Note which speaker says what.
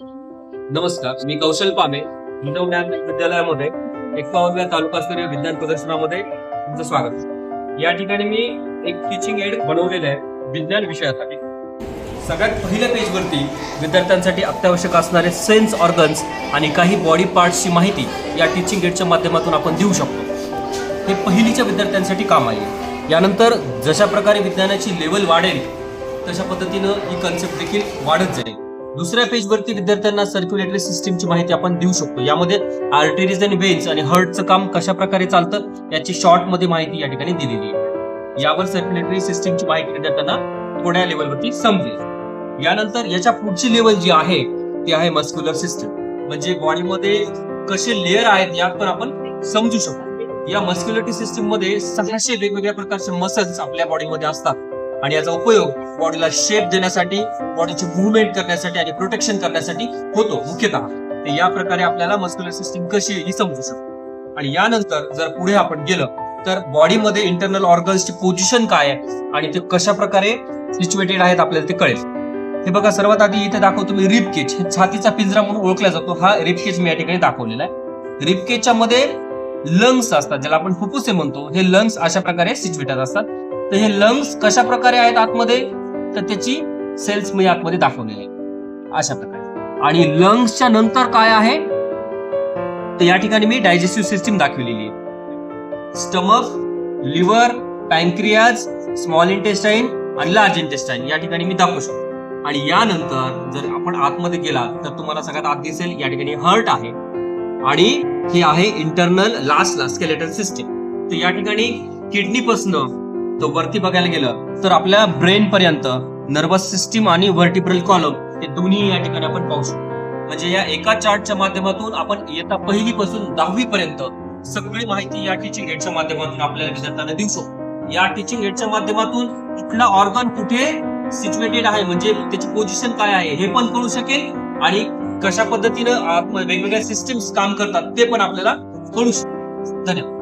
Speaker 1: नमस्कार, मी कौशल पामे हिंदव ज्ञान विद्यालयामध्ये 51व्या तालुकास्तरीय विज्ञान प्रदर्शनामध्ये तुमचं स्वागत. या ठिकाणी मी एक टीचिंग एड बनवलेलं आहे विज्ञान विषयासाठी. सगळ्यात पहिल्या पेजवरती विद्यार्थ्यांसाठी अत्यावश्यक असणारे सेन्स ऑर्गन्स आणि काही बॉडी पार्ट्सची माहिती या टीचिंग एडच्या माध्यमातून आपण देऊ शकतो. हे पहिलीच्या विद्यार्थ्यांसाठी काम आहे. यानंतर जशा प्रकारे विज्ञानाची लेवल वाढेल तशा पद्धतीनं ही कन्सेप्ट देखील वाढत जाईल. दुसऱ्या पेजवरती विद्यार्थ्यांना सर्क्युलेटरी सिस्टीमची माहिती आपण देऊ शकतो. यामध्ये आर्टरीज आणि वेन्स आणि हार्टचं काम कशा प्रकारे चालतं याची शॉर्ट मध्ये माहिती या ठिकाणी दिलेली आहे. यावर सर्क्युलेटरी सिस्टीमची माहिती विद्यार्थ्यांना थोड्या लेवलवरती समजेल. यानंतर याच्या पुढची लेवल जी आहे ती आहे मस्क्युलर सिस्टम, म्हणजे बॉडीमध्ये कसे लेअर आहेत यात पण आपण समजू शकतो. या मस्क्युलरिटी सिस्टीम मध्ये 600 वेगवेगळ्या प्रकारचे मसल्स आपल्या बॉडीमध्ये असतात आणि याचा उपयोग बॉडीला शेप देण्यासाठी, बॉडीची मुवमेंट करण्यासाठी आणि प्रोटेक्शन करण्यासाठी होतो मुख्यतः. तर या प्रकारे आपल्याला मस्क्युलर सिस्टीम कशी ही समजू शकतो. आणि यानंतर जर पुढे आपण गेलं तर बॉडीमध्ये इंटरनल ऑर्गन्सची पोझिशन काय आहे आणि ते कशा प्रकारे सिच्युएटेड आहेत आपल्याला ते कळेल. हे बघा, सर्वात आधी इथे दाखवतो मी रिब केज. हे छातीचा पिंजरा म्हणून ओळखला जातो. हा रिब केज मी या ठिकाणी दाखवलेला आहे. रिब केजच्या मध्ये लंग्स असतात, ज्याला आपण फुफ्फुसे म्हणतो. हे लंग्स अशा प्रकारे सिच्युएटेड असतात. तर हे लंग्स कशा प्रकारे आहेत आतमध्ये, तर त्याची सेल्स मी आतमध्ये दाखवलेली आहे अशा प्रकारे. आणि लंग्सच्या नंतर काय आहे तर या ठिकाणी मी डायजेस्टिव्ह सिस्टीम दाखवलेली आहे. Stomach, liver, pancreas, small intestine आणि लार्ज इंटेस्टाईन या ठिकाणी मी दाखवू शकतो. आणि यानंतर जर आपण आतमध्ये गेला तर तुम्हाला सगळ्यात आत दिसेल या ठिकाणी हार्ट आहे आणि हे आहे इंटरनल लास्टला स्केलेटल सिस्टीम. तर या ठिकाणी किडनी पासून तो वरती बघायला गेलं तर आपल्या ब्रेन पर्यंत नर्वस सिस्टीम आणि व्हर्टिब्रल कॉलम हे दोन्ही या ठिकाणी आपण पाहू शकतो. म्हणजे या एका चार्टच्या माध्यमातून आपण इयत्ता 1ली पासून 10वी पर्यंत सगळी माहिती या टीचिंग एडच्या माध्यमातून आपल्याला विद्यार्थ्यांना देऊ शकतो. या टीचिंग एडच्या माध्यमातून कुठला ऑर्गन कुठे सिच्युएटेड आहे, म्हणजे त्याची पोझिशन काय आहे हे पण कळू शकेल आणि कशा पद्धतीनं वेगवेगळ्या सिस्टीम्स काम करतात ते पण आपल्याला कळू शकेल. धन्यवाद.